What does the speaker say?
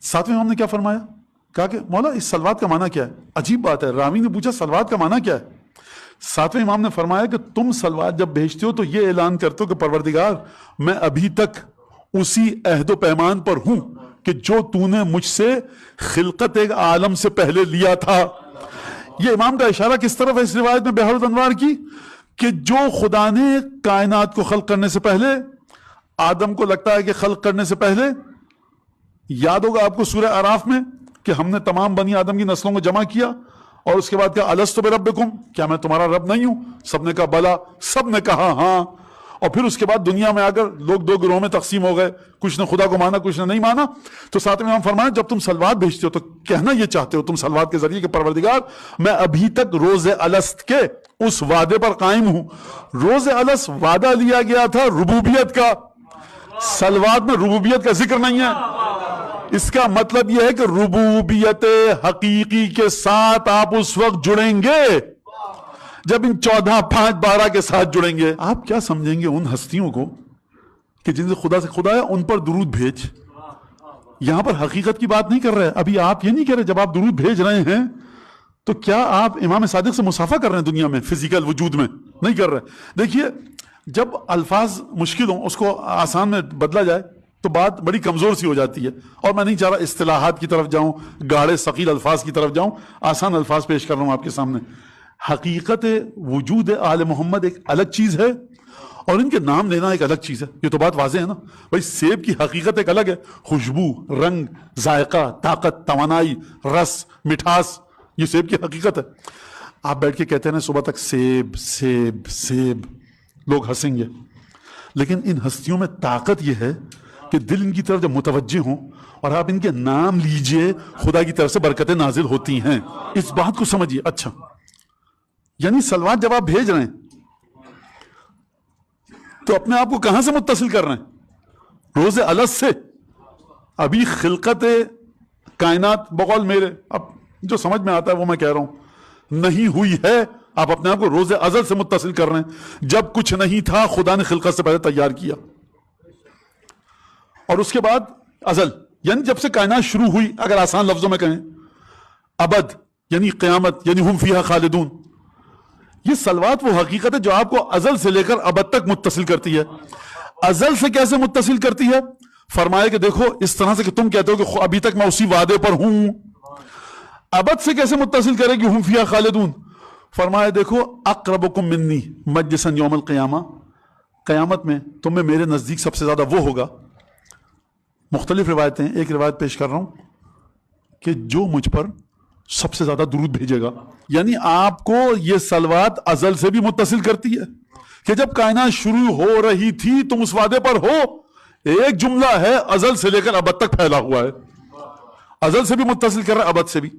ساتویں امام نے کیا فرمایا؟ کہا کہ مولا اس صلوات کا معنی کیا ہے؟ عجیب بات ہے، راوی نے پوچھا صلوات کا معنی کیا ہے؟ ساتویں امام نے فرمایا کہ تم صلوات جب بھیجتے ہو تو یہ اعلان کرتے ہو کہ پروردگار میں ابھی تک اسی عہد و پیمان پر ہوں کہ جو تو نے مجھ سے خلقت ایک عالم سے پہلے لیا تھا۔ یہ امام کا اشارہ کس طرف ہے اس روایت میں بحر الانوار کی؟ کہ جو خدا نے کائنات کو خلق کرنے سے پہلے آدم کو لگتا ہے کہ خلق کرنے سے پہلے، یاد ہوگا آپ کو سورہ اعراف میں کہ ہم نے تمام بنی آدم کی نسلوں کو جمع کیا اور اس کے بعد کہا الستو بربکم، کیا میں تمہارا رب نہیں ہوں؟ سب نے کہا بلا، سب نے کہا ہاں۔ اور پھر اس کے بعد دنیا میں آ کر لوگ دو گروہوں میں تقسیم ہو گئے، کچھ نے خدا کو مانا کچھ نے نہیں مانا۔ تو ساتویں امام فرمایا جب تم صلوات بھیجتے ہو تو کہنا یہ چاہتے ہو تم صلوات کے ذریعے کہ پروردگار میں ابھی تک روز الست کے اس وعدے پر قائم ہوں۔ روز الست وعدہ لیا گیا تھا ربوبیت کا، صلوات میں ربوبیت کا ذکر نہیں ہے۔ اس کا مطلب یہ ہے کہ ربوبیت حقیقی کے ساتھ آپ اس وقت جڑیں گے جب ان 14 5 12 کے ساتھ جڑیں گے۔ آپ کیا سمجھیں گے ان ہستیوں کو کہ جن سے خدا ہے ان پر درود بھیج؟ یہاں پر حقیقت کی بات نہیں کر رہے۔ ابھی آپ یہ نہیں کہہ رہے جب آپ درود بھیج رہے ہیں تو کیا آپ امام صادق سے مصافحہ کر رہے ہیں دنیا میں فزیکل وجود میں؟ نہیں کر رہے۔ دیکھیے جب الفاظ مشکل ہوں اس کو آسان میں بدلا جائے تو بات بڑی کمزور سی ہو جاتی ہے، اور میں نہیں چاہ رہا اصطلاحات کی طرف جاؤں، گاڑے ثقیل الفاظ کی طرف جاؤں، آسان الفاظ پیش کر رہا ہوں آپ کے سامنے۔ حقیقت وجود آل محمد ایک الگ چیز ہے اور ان کے نام لینا ایک الگ چیز ہے۔ یہ تو بات واضح ہے نا بھائی، سیب کی حقیقت ایک الگ ہے، خوشبو، رنگ، ذائقہ، طاقت، توانائی، رس، مٹھاس، یہ سیب کی حقیقت ہے۔ آپ بیٹھ کے کہتے ہیں صبح تک سیب سیب سیب، لوگ ہنسیں گے، لیکن ان ہستیوں میں طاقت یہ ہے کہ دل ان کی طرف جب متوجہ ہوں اور آپ ان کے نام لیجئے خدا کی طرف سے برکتیں نازل ہوتی ہیں۔ اس بات کو سمجھیے۔ اچھا، یعنی صلوات جب آپ بھیج رہے ہیں تو اپنے آپ کو کہاں سے متصل کر رہے ہیں؟ روز الست سے۔ ابھی خلقت کائنات بقول میرے، اب جو سمجھ میں آتا ہے وہ میں کہہ رہا ہوں، نہیں ہوئی ہے۔ آپ اپنے آپ کو روز ازل سے متصل کر رہے ہیں۔ جب کچھ نہیں تھا خدا نے خلقت سے پہلے تیار کیا، اور اس کے بعد ازل یعنی جب سے کائنات شروع ہوئی، اگر آسان لفظوں میں کہیں، ابد یعنی قیامت یعنی ہم فیہا خالدون۔ یہ صلوات وہ حقیقت ہے جو آپ کو ازل سے لے کر ابد تک متصل کرتی ہے۔ ازل سے کیسے متصل کرتی ہے؟ فرمایا کہ دیکھو اس طرح سے کہ تم کہتے ہو کہ ابھی تک میں اسی وعدے پر ہوں۔ ابد سے کیسے متصل کرے گی ہم فیہا خالدون؟ فرمایا دیکھو اقربکم منی مجلسا یوم القیامہ، قیامت میں تم میں میرے نزدیک سب سے زیادہ وہ ہوگا۔ مختلف روایتیں، ایک روایت پیش کر رہا ہوں کہ جو مجھ پر سب سے زیادہ درود بھیجے گا۔ یعنی آپ کو یہ صلوات ازل سے بھی متصل کرتی ہے کہ جب کائنات شروع ہو رہی تھی تم اس وعدے پر ہو۔ ایک جملہ ہے ازل سے لے کر ابد تک پھیلا ہوا ہے، ازل سے بھی متصل کر رہا ہے ابد سے بھی۔